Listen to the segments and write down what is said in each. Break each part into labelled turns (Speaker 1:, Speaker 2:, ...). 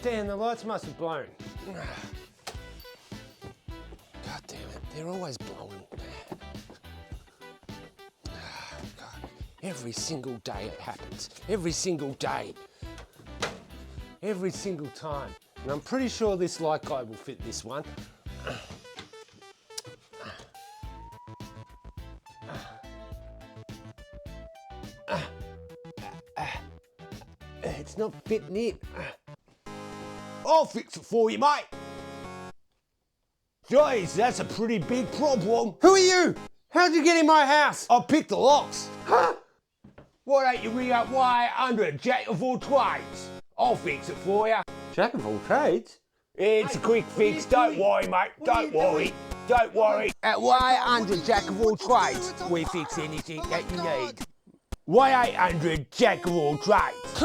Speaker 1: Damn, the lights must have blown. God damn it, they're always blowing. God. Every single day it happens. Every single day. Every single time. And I'm pretty sure this light guide will fit this one. It's not fitting in. I'll fix it for you, mate. Jeez, that's a pretty big problem. Who are you? How'd you get in my house? I picked the locks. Huh? Why don't you ring up 1-800 Jack of all trades? I'll fix it for you. Jack of all trades? It's a quick fix. Don't worry, mate. Don't worry. Don't worry. At 1-800 Jack of all trades, we fix anything that you need. 1-800 Jack of all trades.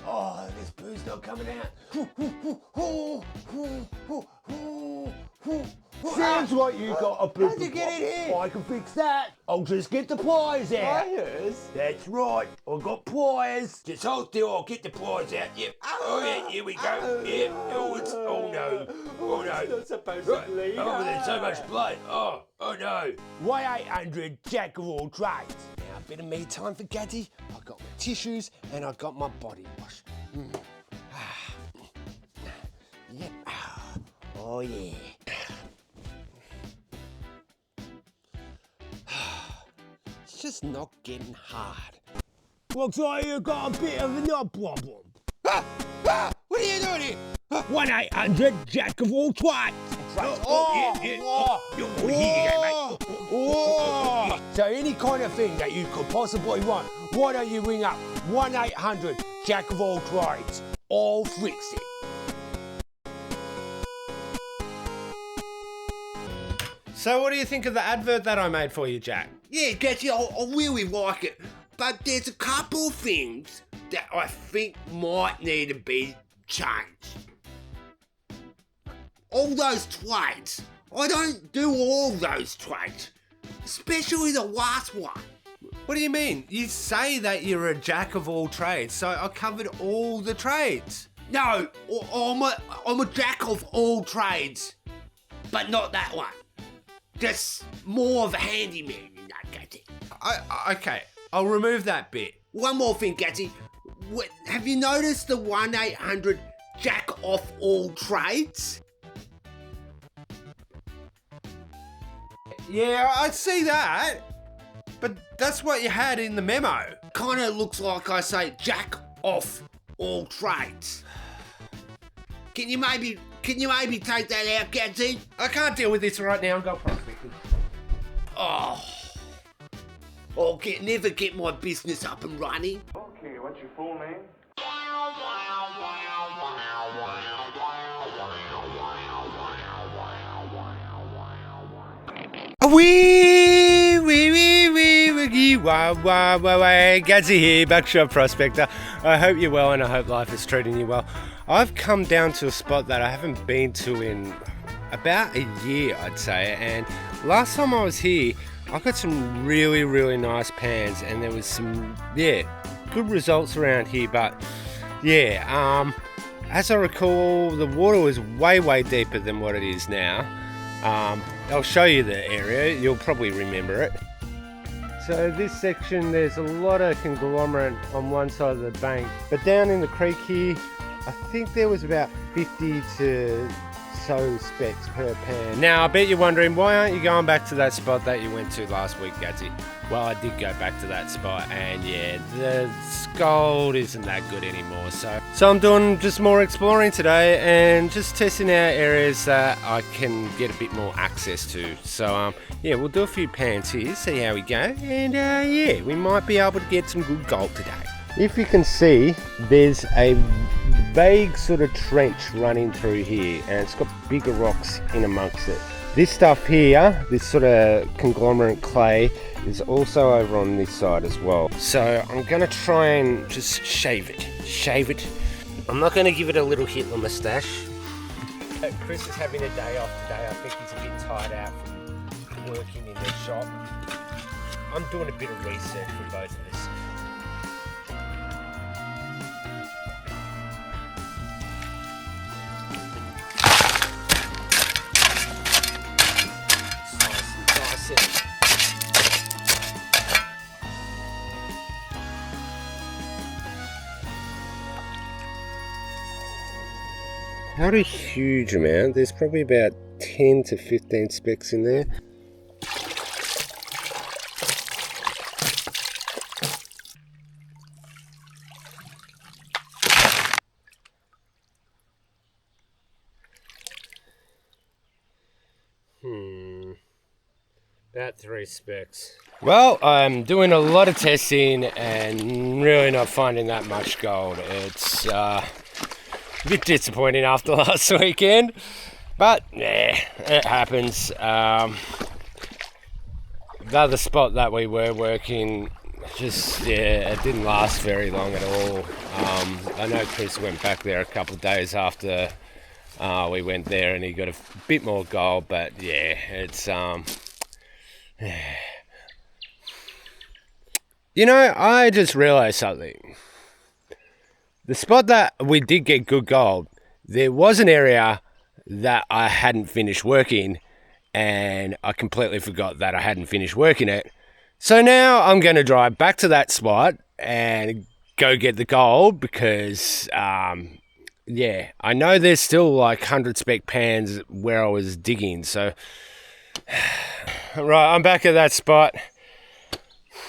Speaker 1: Oh, this boo's not coming out. Sounds like you got a boo. How'd you get in here? I can fix that. I'll just get the pliers out. Pliers? That's right. I got pliers. Just hold still. I'll get the pliers out. Yep. Oh yeah. Here we go. Yep. Oh, it's. Oh no. Oh no. It's not supposed to bleed. Oh, there's so much blood. Oh no. 1-800 Jack of all trades. Now a bit of me time for Gaddy. I've got my tissues and I've got my body wash. Yep. Oh yeah. It's just not getting hard. Looks like you've got a bit of a nut problem. What are you doing here? 1-800 Jack of all trades. So any kind of thing that you could possibly want, why don't you ring up 1-800 Jack of all trades? I'll fix it. So what do you think of the advert that I made for you, Jack?
Speaker 2: Yeah, Gaddy, I really like it. But there's a couple of things that I think might need to be changed. All those trades. I don't do all those trades. Especially the last one.
Speaker 1: What do you mean? You say that you're a jack of all trades, so I covered all the trades.
Speaker 2: No, I'm a jack of all trades. But not that one. Just more of a handyman, you know, Gaddy.
Speaker 1: Okay, I'll remove that bit.
Speaker 2: One more thing, Gaddy. Have you noticed the 1-800 Jack of all trades?
Speaker 1: Yeah, I see that. But that's what you had in the memo.
Speaker 2: Kinda looks like I say Jack of all trades. Can you maybe take that out, Gaddy?
Speaker 1: I can't deal with this right now. I've got prospecting.
Speaker 2: Oh. I'll never get my business up and running.
Speaker 3: Okay, what's your full name?
Speaker 1: Gadsy here, BUCKSHOT prospector. I hope you're well and I hope life is treating you well. I've come down to a spot that I haven't been to in about a year, I'd say, and last time I was here, I got some really, really nice pans and there was some, good results around here, but as I recall, the water was way, way deeper than what it is now. I'll show you the area, you'll probably remember it. So this section, there's a lot of conglomerate on one side of the bank, but down in the creek here, I think there was about 50 to so specks per pan. Now I bet you're wondering, why aren't you going back to that spot that you went to last week, Gadsy? Well, I did go back to that spot and the gold isn't that good anymore. So I'm doing just more exploring today and just testing out areas that I can get a bit more access to. So we'll do a few pans here, see how we go, and we might be able to get some good gold today. If you can see, there's a vague sort of trench running through here and it's got bigger rocks in amongst it. This stuff here, this sort of conglomerate clay, is also over on this side as well. So I'm gonna try and just shave it. I'm not gonna give it a little Hitler mustache. Chris is having a day off today. I think he's a bit tired out from working in the shop. I'm doing a bit of research for both of us. Not a huge amount, there's probably about 10 to 15 specks in there. About 3 specks. Well, I'm doing a lot of testing and really not finding that much gold. It's a bit disappointing after last weekend, but yeah, it happens. The other spot that we were working, just it didn't last very long at all. I know Chris went back there a couple of days after we went there, and he got a bit more gold, but yeah, it's you know, I just realized something. The spot that we did get good gold, there was an area that I hadn't finished working, and I completely forgot that I hadn't finished working it. So now I'm going to drive back to that spot and go get the gold because, yeah, I know there's still like 100 spec pans where I was digging. So, right, I'm back at that spot.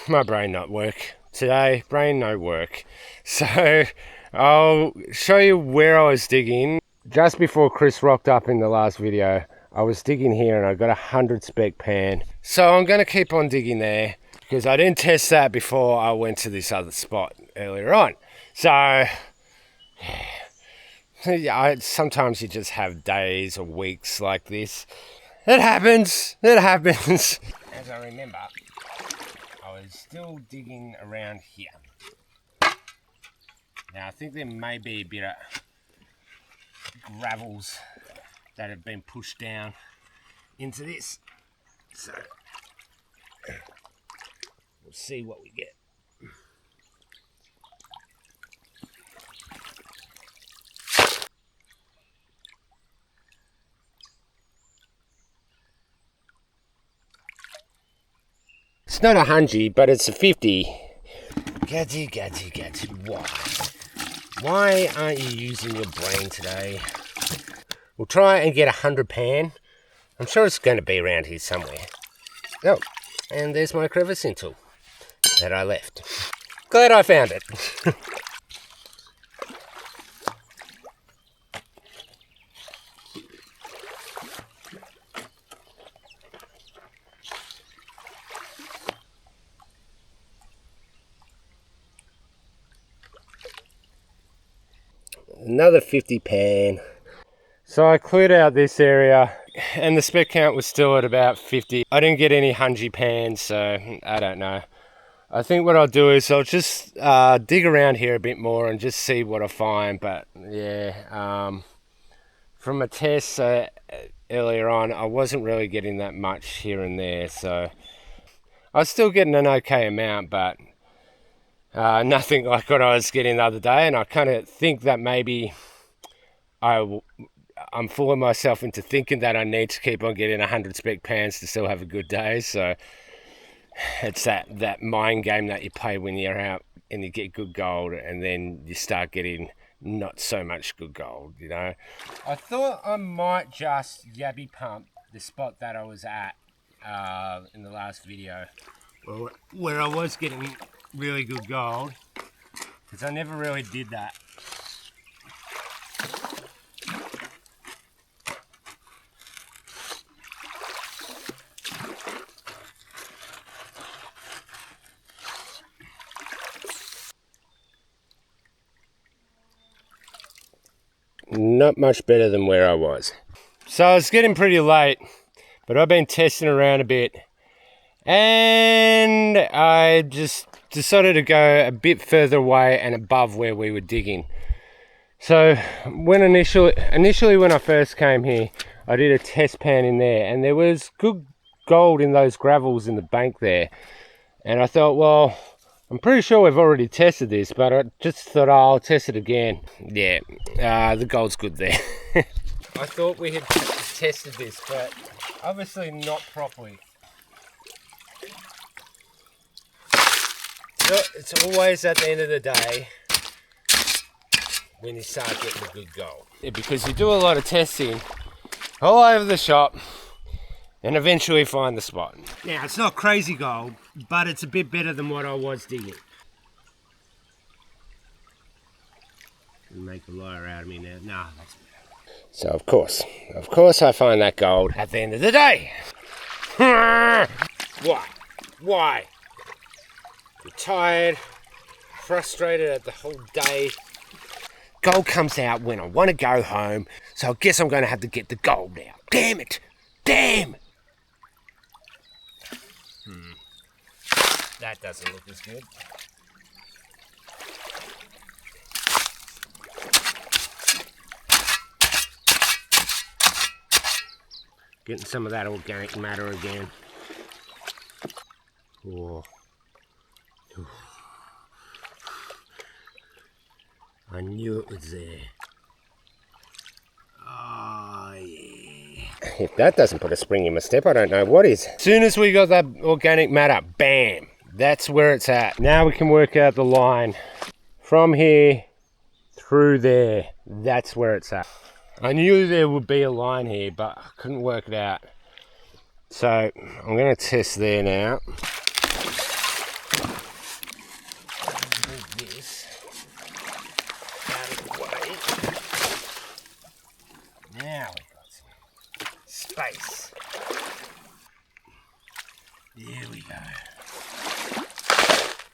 Speaker 1: My brain not work today. Brain no work. So I'll show you where I was digging. Just before Chris rocked up in the last video, I was digging here and I got 100 spec pan. So I'm going to keep on digging there because I didn't test that before I went to this other spot earlier on. So yeah, sometimes you just have days or weeks like this. It happens. It happens. As I remember, I was still digging around here. Now I think there may be a bit of gravels that have been pushed down into this. So we'll see what we get. It's not a 100, but it's a 50. Gadget, why? Why aren't you using your brain today? We'll try and get 100 pan. I'm sure it's going to be around here somewhere. Oh, and there's my crevicing tool that I left. Glad I found it. Another 50 pan. So I cleared out this area and the spec count was still at about 50. I didn't get any 100 pans, so I don't know. I think what I'll do is I'll just dig around here a bit more and just see what I find. But yeah, from a test earlier on, I wasn't really getting that much here and there. So I was still getting an okay amount, but nothing like what I was getting the other day. And I kind of think that maybe I'm fooling myself into thinking that I need to keep on getting 100 spec pans to still have a good day. So it's that mind game that you play when you're out and you get good gold, and then you start getting not so much good gold, you know. I thought I might just yabby pump the spot that I was at in the last video, where I was getting really good gold, because I never really did that. Not much better than where I was. So it's getting pretty late, but I've been testing around a bit, and I just decided to go a bit further away and above where we were digging. So when initially when I first came here, I did a test pan in there, and there was good gold in those gravels in the bank there. And I thought, well, I'm pretty sure we've already tested this, but I just thought, oh, I'll test it again. Yeah, the gold's good there. I thought we had tested this, but obviously not properly. So it's always at the end of the day when you start getting the good gold. Yeah, because you do a lot of testing all over the shop and eventually find the spot. Now, it's not crazy gold, but it's a bit better than what I was digging. Make a liar out of me now. Nah, that's better. So of course I find that gold at the end of the day. Why? I'm tired, frustrated at the whole day. Gold comes out when I want to go home, so I guess I'm going to have to get the gold out. Damn it! Damn! That doesn't look as good. Getting some of that organic matter again. Oh. I knew it was there. Oh, yeah. If that doesn't put a spring in my step, I don't know what is. As soon as we got that organic matter, bam, that's where it's at. Now we can work out the line from here through there. That's where it's at. I knew there would be a line here, but I couldn't work it out. So I'm going to test there now. Move this out of the way. Now we've got some space. There we go.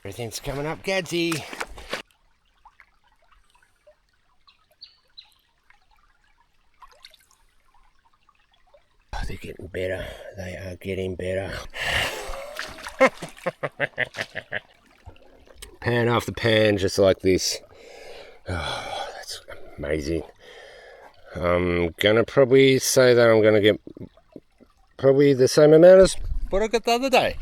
Speaker 1: Everything's coming up gadsy. They're getting better. They are getting better. Pan after pan, just like this. Oh, that's amazing. I'm gonna probably say that I'm gonna get probably the same amount as what I got the other day.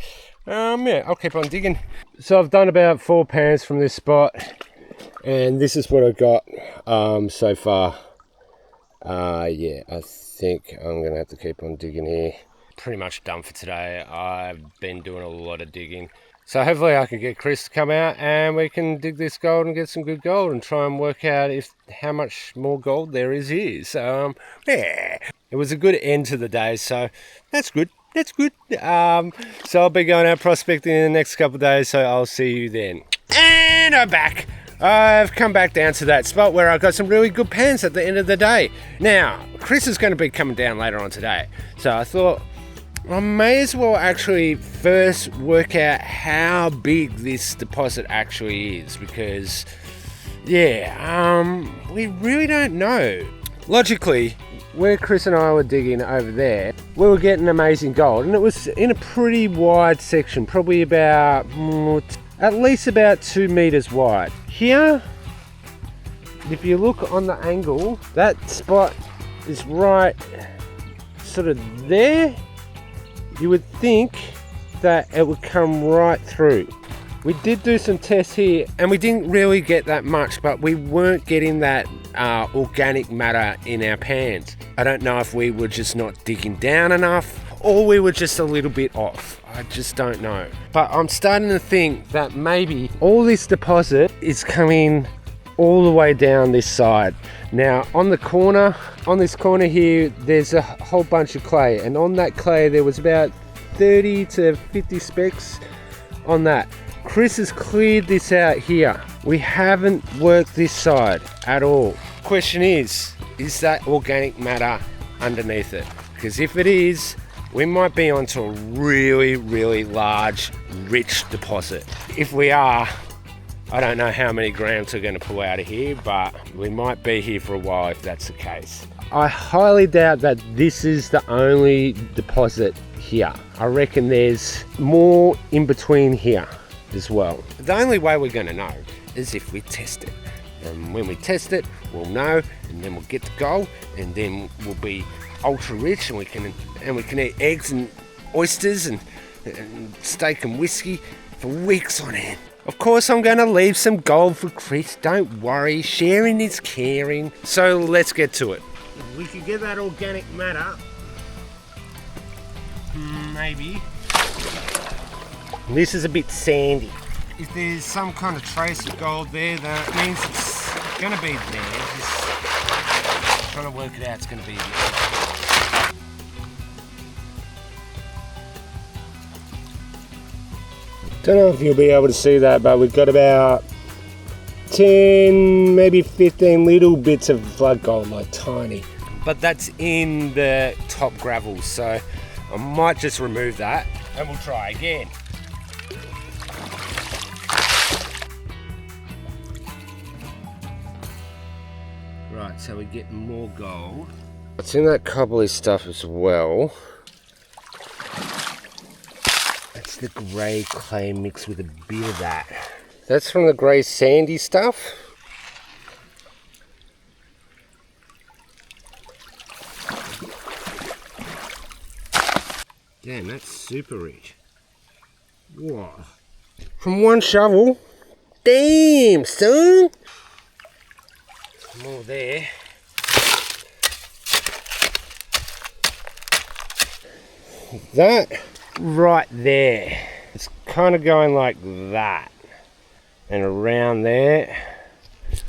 Speaker 1: Yeah, I'll keep on digging. So I've done about 4 pans from this spot, and this is what I got so far. Yeah, I think I'm gonna have to keep on digging here. Pretty much done for today. I've been doing a lot of digging, so hopefully I can get Chris to come out and we can dig this gold and get some good gold and try and work out how much more gold there is here. So yeah, it was a good end to the day, so that's good. So I'll be going out prospecting in the next couple of days, so I'll see you then. And I'm back. I've come back down to that spot where I got some really good pans at the end of the day. Now, Chris is going to be coming down later on today, so I thought I may as well actually first work out how big this deposit actually is, because yeah, we really don't know. Logically, where Chris and I were digging over there, we were getting amazing gold, and it was in a pretty wide section, probably about at least about 2 meters wide. Here, if you look on the angle, that spot is right sort of there. You would think that it would come right through. We did do some tests here and we didn't really get that much, but we weren't getting that organic matter in our pans. I don't know if we were just not digging down enough or we were just a little bit off. I just don't know. But I'm starting to think that maybe all this deposit is coming all the way down this side. Now on this corner here, there's a whole bunch of clay, and on that clay there was about 30 to 50 specks on that. Chris has cleared this out here. We haven't worked this side at all. Question is that organic matter underneath it? Because if it is, we might be onto a really, really large, rich deposit. If we are, I don't know how many grams we're going to pull out of here, but we might be here for a while if that's the case. I highly doubt that this is the only deposit here. I reckon there's more in between here as well. The only way we're going to know is if we test it. And when we test it, we'll know, and then we'll get the gold, and then we'll be ultra rich, and we can eat eggs and oysters and steak and whiskey for weeks on end. Of course, I'm going to leave some gold for Chris. Don't worry, sharing is caring. So let's get to it. If we could get that organic matter, maybe. This is a bit sandy. If there's some kind of trace of gold there, that means it's going to be there. Just trying to work it out, it's going to be there. Don't know if you'll be able to see that, but we've got about 10, maybe 15 little bits of flood gold, like tiny. But that's in the top gravel, so I might just remove that and we'll try again. Right, so we're getting more gold. It's in that cobbly stuff as well. That's the grey clay mixed with a bit of that. That's from the grey sandy stuff. Damn, that's super rich. Whoa. From one shovel. Damn, son. More there. That right there. It's kind of going like that. And around there.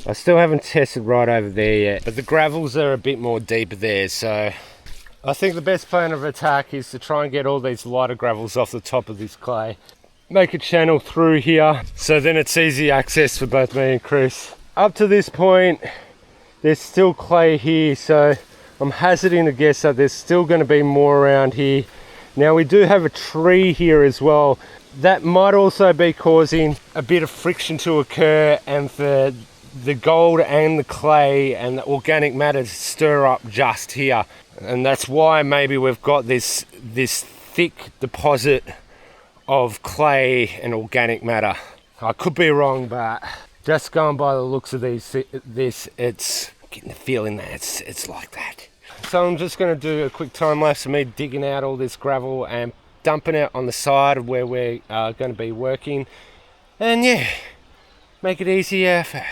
Speaker 1: I still haven't tested right over there yet. But the gravels are a bit more deeper there, so I think the best plan of attack is to try and get all these lighter gravels off the top of this clay. Make a channel through here, so then it's easy access for both me and Chris. Up to this point, there's still clay here, so I'm hazarding to guess that there's still going to be more around here. Now we do have a tree here as well. That might also be causing a bit of friction to occur and for the gold and the clay and the organic matter to stir up just here. And that's why maybe we've got this thick deposit of clay and organic matter. I could be wrong, but just going by the looks of this, it's getting the feeling that it's like that. So I'm just going to do a quick time lapse of me digging out all this gravel and dumping it on the side of where we're going to be working. And yeah, make it easier for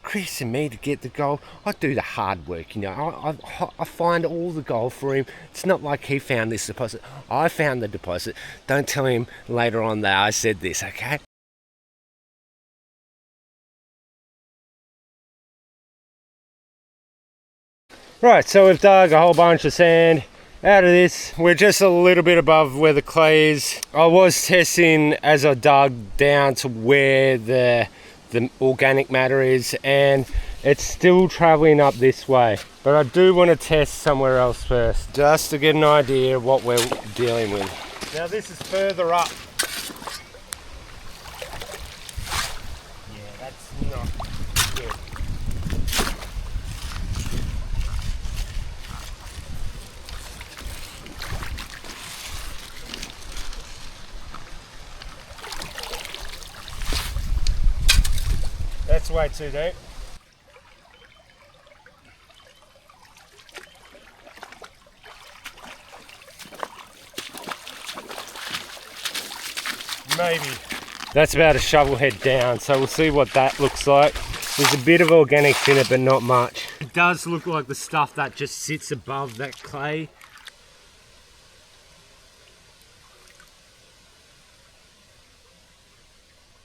Speaker 1: Chris and me to get the gold. I do the hard work, you know. I find all the gold for him. It's not like he found this deposit. I found the deposit. Don't tell him later on that I said this, okay? Right, so we've dug a whole bunch of sand out of this. We're just a little bit above where the clay is. I was testing as I dug down to where the organic matter is, and it's still traveling up this way, but I do want to test somewhere else first just to get an idea of what we're dealing with. Now this is further up. Yeah, that's not good. That's way too deep. Maybe. That's about a shovel head down, so we'll see what that looks like. There's a bit of organics in it, but not much. It does look like the stuff that just sits above that clay.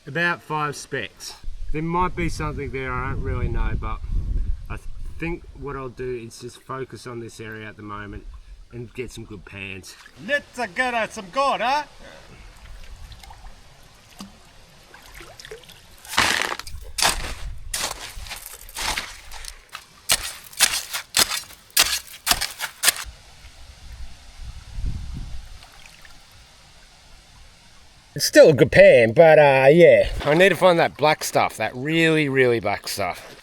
Speaker 1: About 5 specks. There might be something there, I don't really know, but I think what I'll do is just focus on this area at the moment and get some good pans. Let's get some gold, huh? It's still a good pan, but yeah. I need to find that black stuff, that really, really black stuff.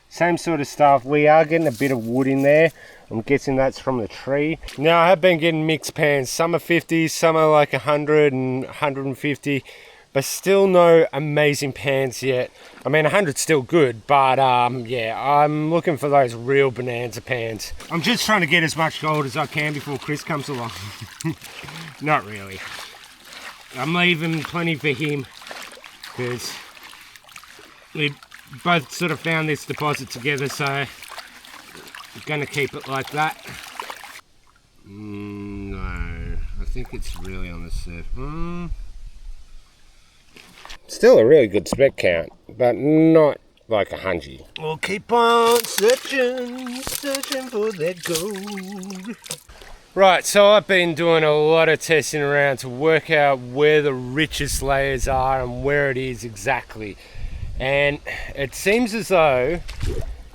Speaker 1: Same sort of stuff. We are getting a bit of wood in there. I'm guessing that's from the tree. Now I have been getting mixed pans. Some are 50, some are like 100 and 150. but still no amazing pans yet. I mean, 100's still good, but yeah, I'm looking for those real bonanza pans. I'm just trying to get as much gold as I can before Chris comes along. Not really. I'm leaving plenty for him because we both sort of found this deposit together, so I'm going to keep it like that. No, I think it's really on the surface. Still a really good spec count, but not like 100. We'll keep on searching for that gold. Right, so I've been doing a lot of testing around to work out where the richest layers are and where it is exactly. And it seems as though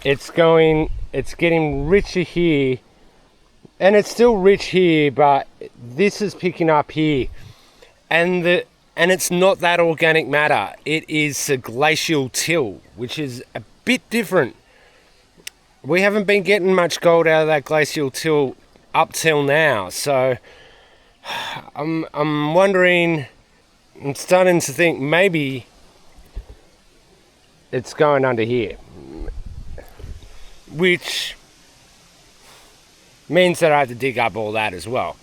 Speaker 1: it's getting richer here, and it's still rich here, but this is picking up here. And it's not that organic matter. It is a glacial till, which is a bit different. We haven't been getting much gold out of that glacial till up till now, so I'm wondering, I'm starting to think maybe it's going under here, which means that I have to dig up all that as well.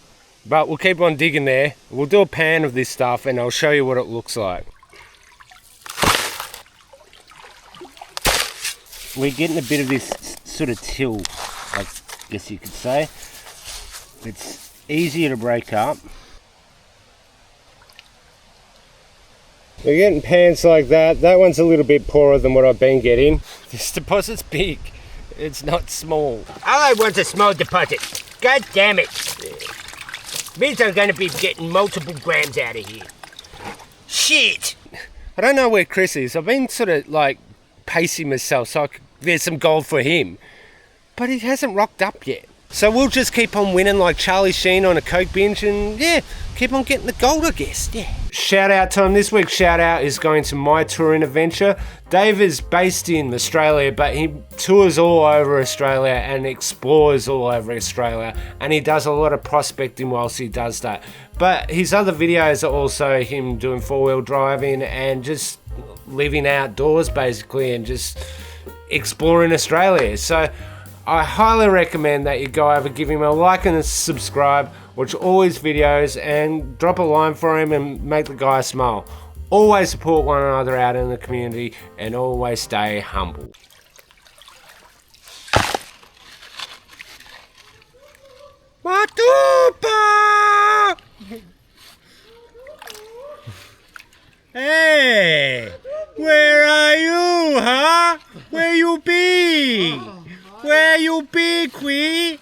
Speaker 1: But we'll keep on digging there. We'll do a pan of this stuff and I'll show you what it looks like. We're getting a bit of this sort of till, I guess you could say. It's easier to break up. We're getting pans like that. That one's a little bit poorer than what I've been getting. This deposit's big. It's not small.
Speaker 3: I want a small deposit. God damn it. Means I'm going to be getting multiple grams out of here. Shit.
Speaker 1: I don't know where Chris is. I've been sort of like pacing myself so there's some gold for him. But he hasn't rocked up yet. So we'll just keep on winning like Charlie Sheen on a Coke binge and yeah, keep on getting the gold, I guess, yeah. Shout out time. This week's shout out is going to My Touring Adventure. Dave is based in Australia, but he tours all over Australia and explores all over Australia, and he does a lot of prospecting whilst he does that. But his other videos are also him doing four-wheel driving and just living outdoors basically and just exploring Australia. So I highly recommend that you go over, give him a like and a subscribe, watch all his videos and drop a line for him and make the guy smile. Always support one another out in the community and always stay humble. Matupa! Hey! Where are you, huh? Where you be? Where you be, Quee?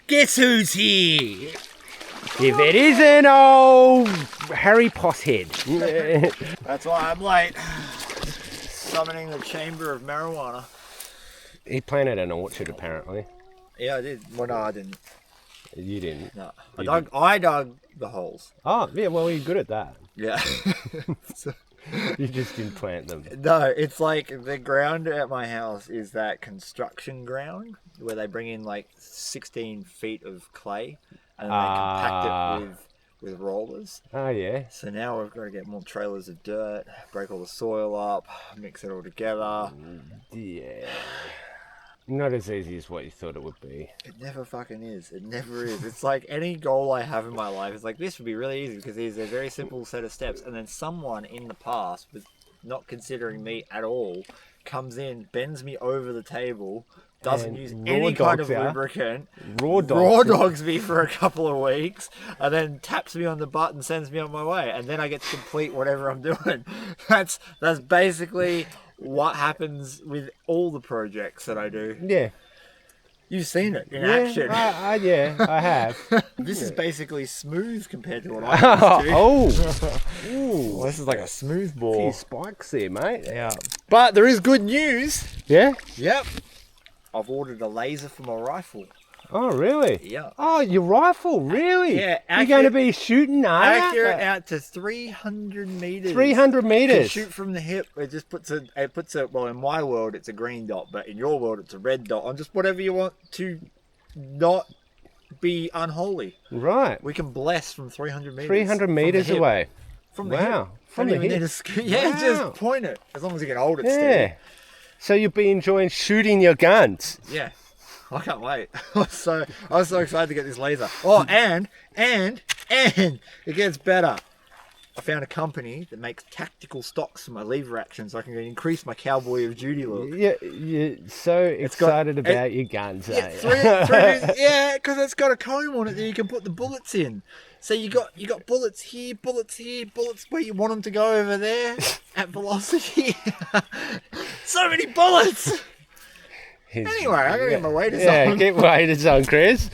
Speaker 1: Guess who's here? If it isn't old Harry Potthead.
Speaker 4: That's why I'm late. Summoning the chamber of marijuana.
Speaker 1: He planted an orchard apparently.
Speaker 4: Yeah, I did. Well, no, I didn't.
Speaker 1: You didn't?
Speaker 4: No. I dug the holes.
Speaker 1: Oh, yeah, well, you're good at that.
Speaker 4: Yeah. So,
Speaker 1: you just didn't plant them.
Speaker 4: no, it's like the ground at my house is that construction ground where they bring in like 16 feet of clay and then they compact it with rollers.
Speaker 1: Oh, yeah.
Speaker 4: So now we've got to get more trailers of dirt, break all the soil up, mix it all together.
Speaker 1: Yeah. Not as easy as what you thought it would be.
Speaker 4: It never fucking is. It never is. It's like any goal I have in my life. It's like, this would be really easy because there's a very simple set of steps. And then someone in the past, with not considering me at all, comes in, bends me over the table, doesn't use any kind of lubricant, raw dogs me for a couple of weeks, and then taps me on the butt and sends me on my way. And then I get to complete whatever I'm doing. That's basically what happens with all the projects that I do.
Speaker 1: Yeah.
Speaker 4: You've seen it in action.
Speaker 1: Yeah, I have.
Speaker 4: This is basically smooth compared to what I used to.
Speaker 1: Ooh,
Speaker 4: Well, this is like a smooth
Speaker 1: a
Speaker 4: ball.
Speaker 1: few spikes there, mate.
Speaker 4: Yeah. But there is good news.
Speaker 1: Yeah?
Speaker 4: Yep. I've ordered a laser for my rifle.
Speaker 1: Oh, really?
Speaker 4: Yeah.
Speaker 1: Oh, your rifle, really?
Speaker 4: Yeah.
Speaker 1: You're going to be shooting, are you?
Speaker 4: Accurate out to 300 meters.
Speaker 1: 300
Speaker 4: Can
Speaker 1: meters.
Speaker 4: shoot from the hip. It just puts a, well, in my world, it's a green dot, but in your world, it's a red dot. On just whatever you want to not be unholy.
Speaker 1: Right.
Speaker 4: We can bless from 300 meters.
Speaker 1: 300
Speaker 4: from
Speaker 1: meters
Speaker 4: the hip.
Speaker 1: away.
Speaker 4: from the hip.
Speaker 1: Wow. From the
Speaker 4: Don't even
Speaker 1: hip.
Speaker 4: need a yeah,
Speaker 1: Wow.
Speaker 4: just point it. As long as you can hold it
Speaker 1: Yeah.
Speaker 4: steady.
Speaker 1: So you'll be enjoying shooting your guns.
Speaker 4: Yeah. I can't wait. I was so excited to get this laser. Oh, and it gets better. I found a company that makes tactical stocks for my lever action so I can increase my cowboy of duty look.
Speaker 1: Yeah, you're so excited about your guns, eh?
Speaker 4: Yeah, because it's got a comb on it that you can put the bullets in. So you got bullets here, bullets where you want them to go over there at velocity. So many bullets. Anyway, I gotta get my waders
Speaker 1: Yeah,
Speaker 4: on.
Speaker 1: get waders on, Chris.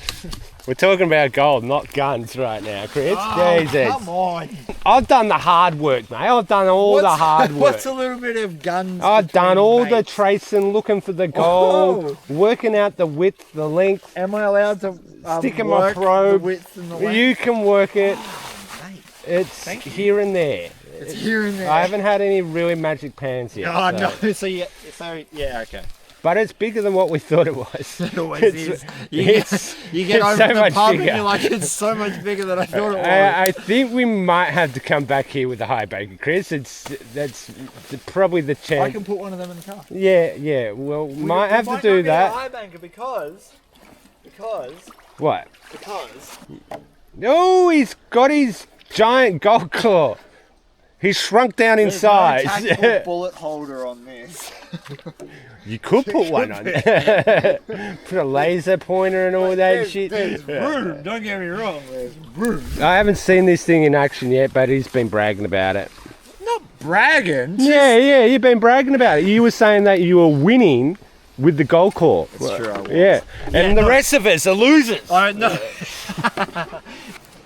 Speaker 1: We're talking about gold, not guns right now, Chris.
Speaker 4: Oh,
Speaker 1: Jesus.
Speaker 4: come on.
Speaker 1: I've done the hard work, mate. I've done all the hard work.
Speaker 4: What's a little bit of guns?
Speaker 1: I've done
Speaker 4: between
Speaker 1: all the
Speaker 4: mates?
Speaker 1: tracing, looking for the gold, working out the width, the length,
Speaker 4: Am I allowed to
Speaker 1: sticking my
Speaker 4: work
Speaker 1: probe.
Speaker 4: the width and the length?
Speaker 1: You can work it.
Speaker 4: Mate,
Speaker 1: It's
Speaker 4: Thank you.
Speaker 1: here and there.
Speaker 4: it's here and there.
Speaker 1: I haven't had any really magic pans yet.
Speaker 4: Oh
Speaker 1: so-
Speaker 4: no! So yeah, okay.
Speaker 1: But it's bigger than what we thought it was.
Speaker 4: It always
Speaker 1: It's-
Speaker 4: is. You get
Speaker 1: it's-
Speaker 4: over
Speaker 1: it's
Speaker 4: to
Speaker 1: so
Speaker 4: the
Speaker 1: much
Speaker 4: pub
Speaker 1: bigger.
Speaker 4: and you're like, it's so much bigger than I thought it was.
Speaker 1: I think we might have to come back here with the high baker, Chris. That's probably the
Speaker 4: I
Speaker 1: chance.
Speaker 4: can put one of them in the car.
Speaker 1: Yeah. Well, might have to do that.
Speaker 4: High banker because
Speaker 1: What? Oh, he's got his giant gold claw. He's shrunk down in
Speaker 4: there's no
Speaker 1: size.
Speaker 4: tactical bullet holder on this.
Speaker 1: You could put one on. Put a laser pointer and all that shit.
Speaker 4: There's room. Don't get me wrong. There's room.
Speaker 1: I haven't seen this thing in action yet, but he's been bragging about it.
Speaker 4: Not bragging.
Speaker 1: Yeah, you've been bragging about it. You were saying that you were winning with the gold claw.
Speaker 4: That's true, I was.
Speaker 1: Yeah, and the rest of us are losers.
Speaker 4: I know.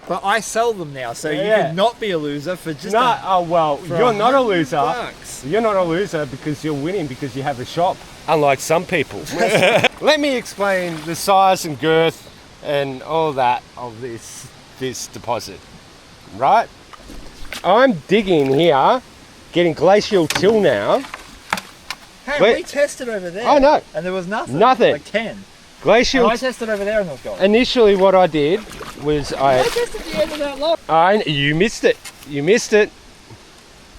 Speaker 4: But I sell them now, so you
Speaker 1: Yeah.
Speaker 4: can not be a loser for just
Speaker 1: No, oh well, you're not a loser.
Speaker 4: $100.
Speaker 1: You're not a loser because you're winning because you have a shop. Unlike some people. Let me explain the size and girth and all that of this deposit. Right? I'm digging here, getting glacial till now.
Speaker 4: Hey,
Speaker 1: Wait.
Speaker 4: we tested over there.
Speaker 1: I know.
Speaker 4: And there was nothing.
Speaker 1: Nothing.
Speaker 4: Like 10.
Speaker 1: Glacial.
Speaker 4: And I tested over there and there was gold.
Speaker 1: Initially, what I did was
Speaker 4: I tested the end of that lot.
Speaker 1: you missed it. You missed it.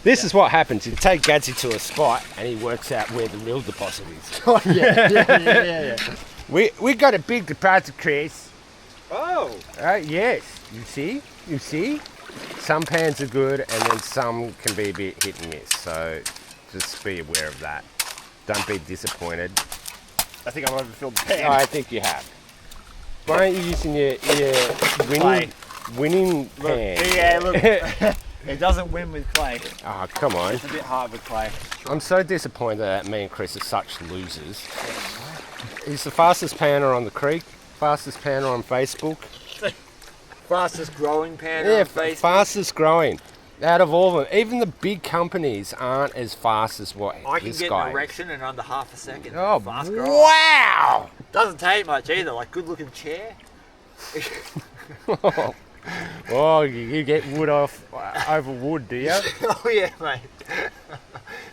Speaker 1: This is what happens. You take Gadsy to a spot and he works out where the real deposit is.
Speaker 4: Oh, yeah.
Speaker 1: We got a big deposit, Chris.
Speaker 4: Oh.
Speaker 1: Yes. You see? Some pans are good and then some can be a bit hit and miss. So just be aware of that. Don't be disappointed.
Speaker 4: I think I've overfilled the pan.
Speaker 1: I think you have. Why aren't you using your winning pan?
Speaker 4: Yeah, look. It doesn't win with clay.
Speaker 1: Oh, come on.
Speaker 4: It's a bit hard with clay.
Speaker 1: I'm so disappointed that me and Chris are such losers. He's the fastest panner on the creek, fastest panner on Facebook.
Speaker 4: Fastest growing pan
Speaker 1: Yeah,
Speaker 4: on Facebook.
Speaker 1: fastest growing. Out of all of them, even the big companies aren't as fast as what
Speaker 4: I can
Speaker 1: this
Speaker 4: get
Speaker 1: guy
Speaker 4: an
Speaker 1: is.
Speaker 4: erection in under half a second.
Speaker 1: Oh,
Speaker 4: Fast growing.
Speaker 1: wow!
Speaker 4: Doesn't take much either. Like good looking chair.
Speaker 1: Oh, you get wood off over wood, do you?
Speaker 4: Oh yeah, mate.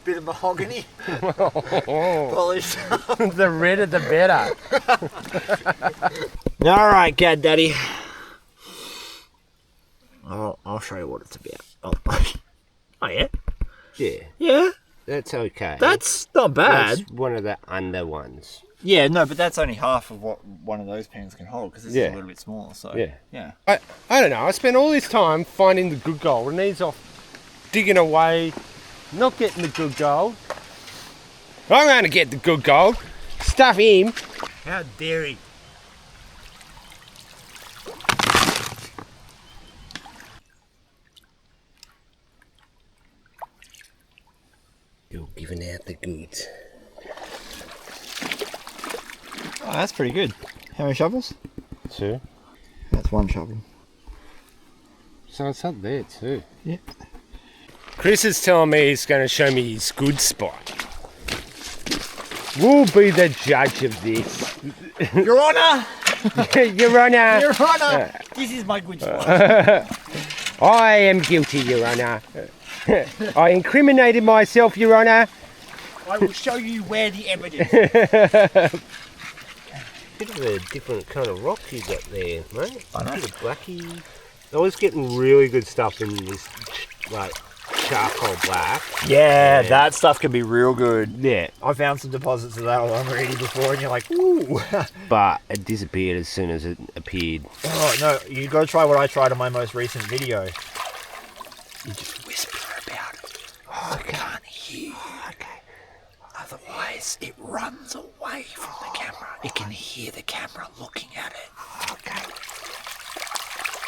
Speaker 4: Bit of mahogany. Polished.
Speaker 1: The redder the better.
Speaker 4: All right, Gad Daddy. I'll show you what it's about. Oh yeah.
Speaker 1: Yeah,
Speaker 4: Yeah.
Speaker 1: that's okay.
Speaker 4: That's not bad.
Speaker 1: That's one of the under ones.
Speaker 4: Yeah, no, but that's only half of what one of those pans can hold because this
Speaker 1: Yeah.
Speaker 4: is a little bit smaller. So
Speaker 1: Yeah. I don't know. I spent all this time finding the good gold, and he's off digging away, not getting the good gold. I'm going to get the good gold. Stuff him.
Speaker 4: How dare he?
Speaker 1: You're giving out the goods.
Speaker 4: Oh, that's pretty good. How many shovels?
Speaker 1: 2.
Speaker 4: That's one shovel.
Speaker 1: So it's up there too.
Speaker 4: Yeah.
Speaker 1: Chris is telling me he's going to show me his good spot. We'll be the judge of this.
Speaker 4: Your Honour!
Speaker 1: Your Honour.
Speaker 4: Your Honour! This is my good spot.
Speaker 1: I am guilty, Your Honour. I incriminated myself, Your Honour.
Speaker 4: I will show you where the evidence.
Speaker 1: Bit of a different kind of rock you got there, mate.
Speaker 4: I know.
Speaker 1: Bit of blacky. I was getting really good stuff in this like charcoal black.
Speaker 4: Yeah, that stuff can be real good.
Speaker 1: Yeah.
Speaker 4: I found some deposits of that on Reedy before, and you're like, ooh.
Speaker 1: But it disappeared as soon as it appeared.
Speaker 4: Oh, no, you got to try what I tried on my most recent video.
Speaker 2: You just whisper about it. Oh, I can't hear you. Okay. Otherwise, it runs away from the camera. It can hear the camera looking at it. Okay.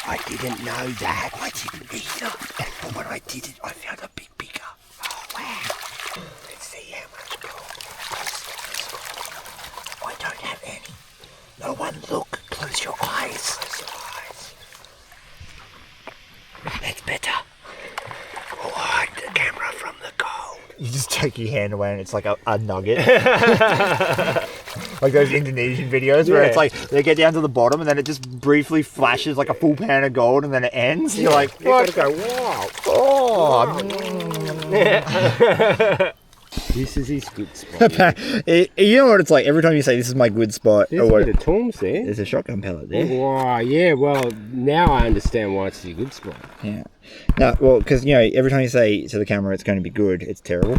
Speaker 2: I didn't know that. I didn't either. But when I did it, I found a bit bigger. Oh, wow. Let's see how much gold. I don't have any. No one look. Close your eyes. Close your eyes. That's better. Oh, hide the camera from the gold.
Speaker 4: You just take your hand away and it's like a nugget. Like those Indonesian videos where it's like they get down to the bottom and then it just briefly flashes like a full pan of gold and then it ends. You're like,
Speaker 1: You gotta go, wow.
Speaker 4: oh.
Speaker 1: This is his good spot.
Speaker 4: You know what it's like every time you say this is my good spot.
Speaker 1: There's a bit of Tom's there.
Speaker 4: There's a shotgun pellet there.
Speaker 1: Wow, yeah, well, now I understand why it's your good spot.
Speaker 4: Yeah. No, well, because, you know, every time you say to the camera it's going to be good, it's terrible.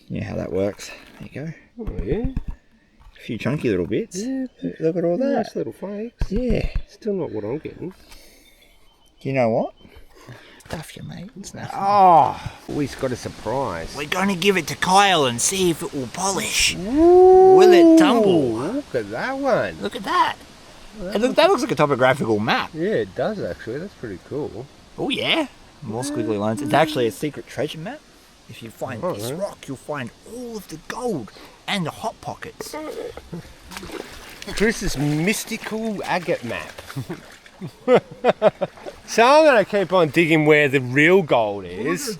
Speaker 4: You know how that works. There you go.
Speaker 1: Oh, yeah.
Speaker 4: A few chunky little bits.
Speaker 1: Yeah.
Speaker 4: Look at all that.
Speaker 1: Nice little flakes.
Speaker 4: Yeah.
Speaker 1: Still not what I'm getting.
Speaker 4: You know what? Stuff you, mate. It's nothing.
Speaker 1: Oh, he's got a surprise.
Speaker 2: We're going to give it to Kyle and see if it will polish.
Speaker 1: Ooh,
Speaker 2: Will it tumble?
Speaker 1: Look at that one.
Speaker 2: Look at that.
Speaker 4: That looks like a topographical map.
Speaker 1: Yeah, it does actually. That's pretty cool.
Speaker 2: Oh, yeah.
Speaker 4: More squiggly lines. It's actually a secret treasure map. If you find
Speaker 1: Oh,
Speaker 4: this
Speaker 1: yeah.
Speaker 4: rock, you'll find all of the gold and the hot pockets.
Speaker 1: Chris's mystical agate map. So I'm going to keep on digging where the real gold is.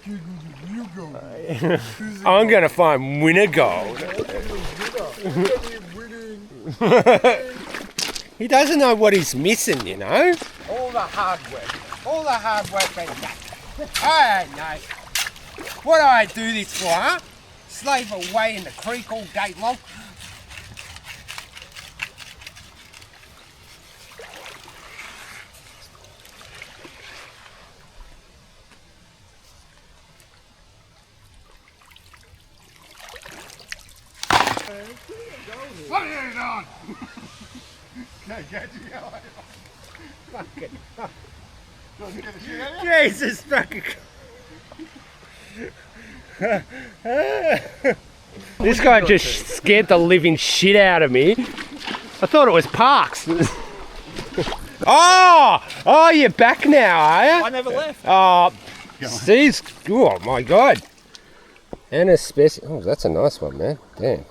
Speaker 1: I'm going to find winner gold. He doesn't know what he's missing, you know. All the hard work being done. I don't know. What do I do this for, huh? Slave away in the creek all day long? What are you doing? Fucking Jesus fucking. This guy just scared the living shit out of me. I thought it was Parks. Oh, you're back now, are you?
Speaker 4: I never left.
Speaker 1: Oh, Steve's. Oh my god. And a special. Oh, that's a nice one, man. Damn.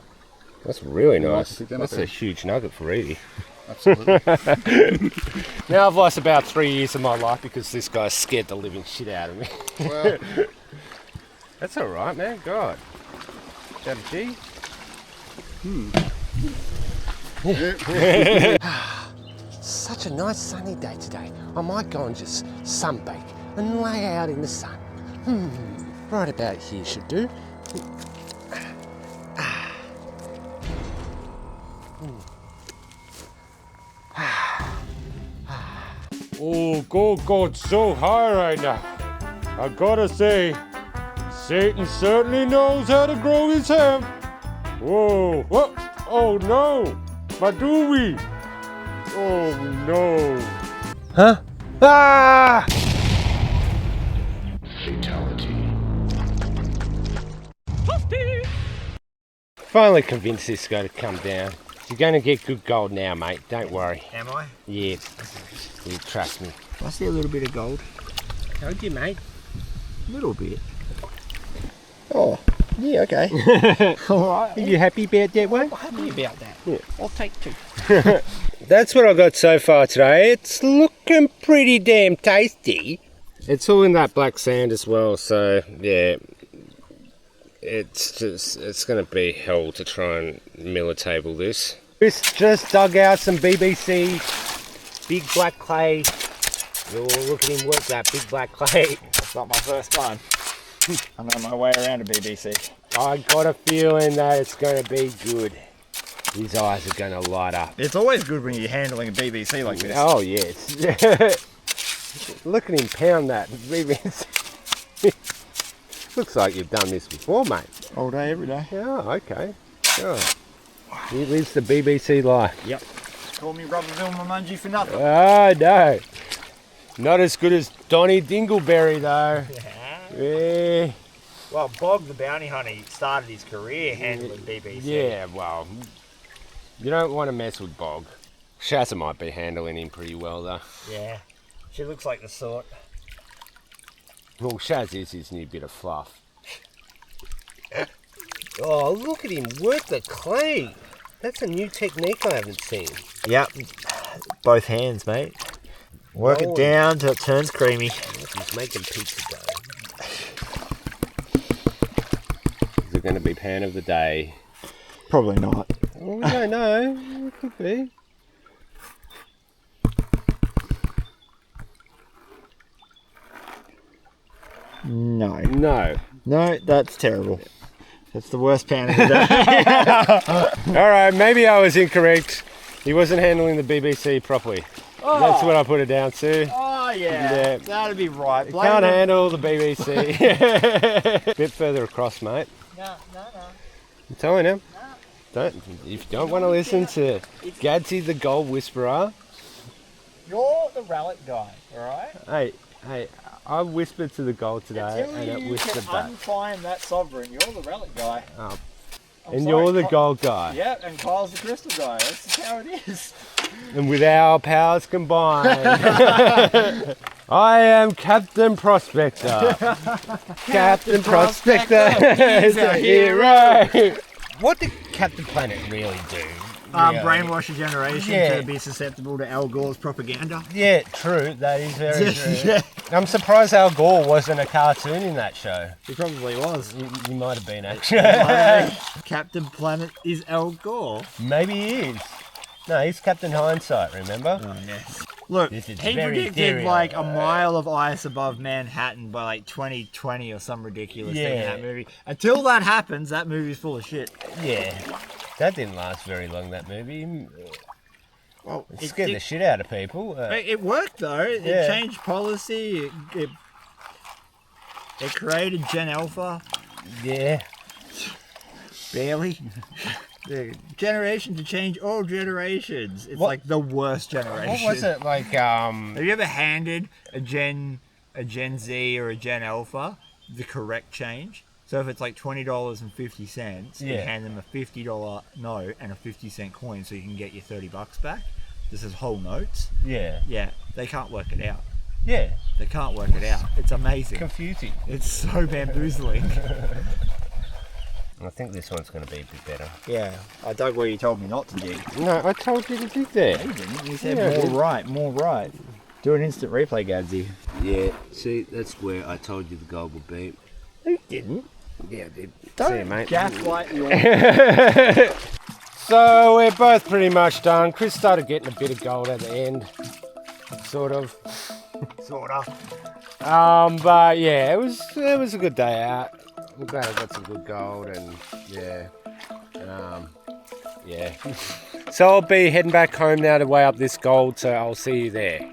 Speaker 1: That's really nice. That's a huge nugget for Edie.
Speaker 5: Absolutely.
Speaker 1: Now I've lost about 3 years of my life because this guy scared the living shit out of me.
Speaker 5: Well,
Speaker 1: That's alright, man. God. Is that a G? Such a nice sunny day today. I might go and just sunbake and lay out in the sun. Right about here should do. Oh, God's so high right now. I gotta say, Satan certainly knows how to grow his hemp. Whoa, what? Oh no, my doobie. Oh no. Huh? Ah! Finally convinced this guy to come down. You're going to get good gold now, mate. Don't worry.
Speaker 4: Am I?
Speaker 1: Yeah, you trust me.
Speaker 4: I see a little bit of gold.
Speaker 1: Told you, mate.
Speaker 4: A little bit. Oh, yeah, okay. All right.
Speaker 1: Are you happy about that one?
Speaker 4: I'm happy about that.
Speaker 1: Yeah.
Speaker 4: I'll take two.
Speaker 1: That's what I got so far today. It's looking pretty damn tasty. It's all in that black sand as well, so yeah. It's going to be hell to try and mill a table this. Chris just dug out some BBC big black clay. Oh, look at him work that big black clay.
Speaker 4: That's not my first one. I'm on my way around to BBC.
Speaker 1: I got a feeling that it's going to be good. His eyes are going to light up.
Speaker 4: It's always good when you're handling a BBC like this.
Speaker 1: Oh, yes. Look at him pound that BBC. Looks like you've done this before, mate.
Speaker 4: All day, every day.
Speaker 1: Oh, okay. Sure. He lives the BBC life.
Speaker 4: Yep. Call me Rubberville Mamunji for nothing.
Speaker 1: Oh, no. Not as good as Donny Dingleberry, though. Yeah.
Speaker 4: Well, Bog the Bounty Hunter started his career handling BBC.
Speaker 1: Yeah, well, you don't want to mess with Bog. Shazza might be handling him pretty well, though.
Speaker 4: Yeah. She looks like the sort.
Speaker 1: Well, Shaz is his new bit of fluff. Oh, look at him work the clay. That's a new technique I haven't seen.
Speaker 4: Yep. Both hands, mate. Work it down till it turns creamy.
Speaker 1: He's making pizza dough. Is it going to be pan of the day?
Speaker 4: Probably not.
Speaker 1: Well, we don't know. It could be.
Speaker 4: No.
Speaker 1: No.
Speaker 4: No, that's terrible. That's the worst pan of the day.
Speaker 1: All right, maybe I was incorrect. He wasn't handling the BBC properly.
Speaker 4: Oh.
Speaker 1: That's what I put it down to.
Speaker 4: Oh, yeah.
Speaker 1: Yeah.
Speaker 4: That'd be right.
Speaker 1: You can't handle the BBC. Bit further across, mate.
Speaker 4: No.
Speaker 1: I'm telling you. Don't. If you don't want to listen to Gadsy the Gold Whisperer,
Speaker 4: You're the relic guy, alright?
Speaker 1: hey, I whispered to the gold today,
Speaker 4: Until
Speaker 1: and it
Speaker 4: you
Speaker 1: whispered
Speaker 4: can
Speaker 1: back.
Speaker 4: unfind that sovereign, you're the relic guy.
Speaker 1: Oh.
Speaker 4: I'm
Speaker 1: And
Speaker 4: sorry,
Speaker 1: you're the gold guy.
Speaker 4: Yeah, and Kyle's the crystal guy. That's just how it is.
Speaker 1: And with our powers combined, I am Captain Prospector. Captain Prospector is a hero. What did Captain Planet really do?
Speaker 4: Brainwash a generation
Speaker 1: Yeah.
Speaker 4: to be susceptible to Al Gore's propaganda.
Speaker 1: Yeah, true. That is very true.
Speaker 4: Yeah.
Speaker 1: I'm surprised Al Gore wasn't a cartoon in that show.
Speaker 4: He probably was.
Speaker 1: You might have been, actually.
Speaker 4: Captain Planet is Al Gore.
Speaker 1: Maybe he is. No, he's Captain Hindsight, remember?
Speaker 4: Oh, yes. Look,
Speaker 1: This is
Speaker 4: he
Speaker 1: very
Speaker 4: predicted
Speaker 1: ethereal.
Speaker 4: like a mile of ice above Manhattan by like 2020 or some ridiculous thing in
Speaker 1: Yeah.
Speaker 4: that movie. Until that happens, that movie's full of shit.
Speaker 1: Yeah. That didn't last very long, that movie.
Speaker 4: Well,
Speaker 1: It scared the shit out of people.
Speaker 4: It worked though. It
Speaker 1: Yeah.
Speaker 4: changed policy. It created Gen Alpha.
Speaker 1: Yeah.
Speaker 4: Barely. The generation to change all generations. It's
Speaker 1: What-
Speaker 4: like the worst generation.
Speaker 1: What was it like?
Speaker 4: Have you ever handed a Gen Z or a Gen Alpha the correct change? So if it's like $20.50, you
Speaker 1: Yeah.
Speaker 4: hand them a $50 note and a 50-cent coin so you can get your $30 back. This is whole notes.
Speaker 1: Yeah.
Speaker 4: Yeah, they can't work it out.
Speaker 1: Yeah.
Speaker 4: They can't work it out. It's amazing.
Speaker 1: Confusing.
Speaker 4: It's so bamboozling.
Speaker 1: I think this one's going to be a bit better.
Speaker 4: Yeah, I dug where you told me not to dig.
Speaker 1: No, I told you to dig there.
Speaker 4: You didn't. You said
Speaker 1: Yeah, I did.
Speaker 4: more right. Do an instant replay, Gadsy.
Speaker 1: Yeah, see, that's where I told you the gold would be.
Speaker 4: You didn't.
Speaker 1: Yeah, I did.
Speaker 4: Don't
Speaker 1: See you, mate.
Speaker 4: gaslight your...
Speaker 1: So we're both pretty much done. Chris started getting a bit of gold at the end. Sort of.
Speaker 4: sort of.
Speaker 1: But yeah, it was a good day out. I'm glad I got some good gold and yeah. Yeah. So I'll be heading back home now to weigh up this gold, so I'll see you there.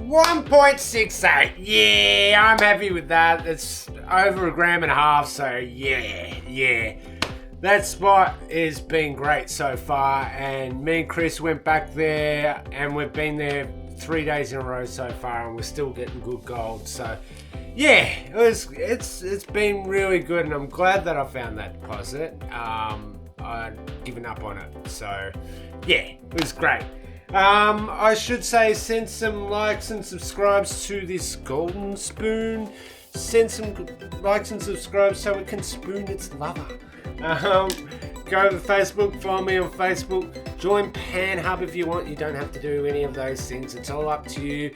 Speaker 1: 1.68. Yeah, I'm happy with that. It's over 1.5 grams, so yeah. That spot has been great so far, and me and Chris went back there, and we've been there 3 days in a row so far, and we're still getting good gold. So yeah, it's been really good, and I'm glad that I found that deposit. I'd given up on it, so yeah, it was great. I should say, send some likes and subscribes to this golden spoon. Send some likes and subscribes so it can spoon its lover. Go to Facebook, follow me on Facebook, join Pan Hub if you want. You don't have to do any of those things, it's all up to you.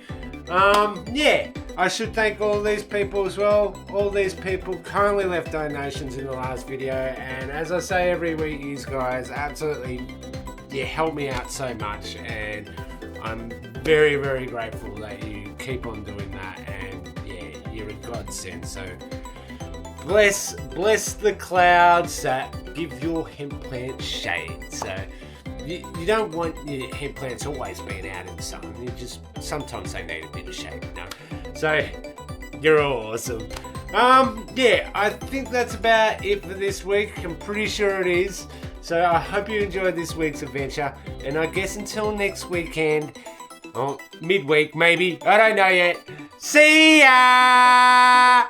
Speaker 1: Yeah, I should thank all these people as well. All these people kindly left donations in the last video, and as I say every week, you guys absolutely help me out so much, and I'm very, very grateful that you keep on doing that, and yeah, you're a godsend. So bless the clouds that give your hemp plant shade. So you don't want your hemp plants always being out in the sun. You just sometimes they need a bit of shade, you know. So you're all awesome. Yeah, I think that's about it for this week. I'm pretty sure it is. So I hope you enjoyed this week's adventure, and I guess until next weekend, or midweek maybe, I don't know yet. See ya!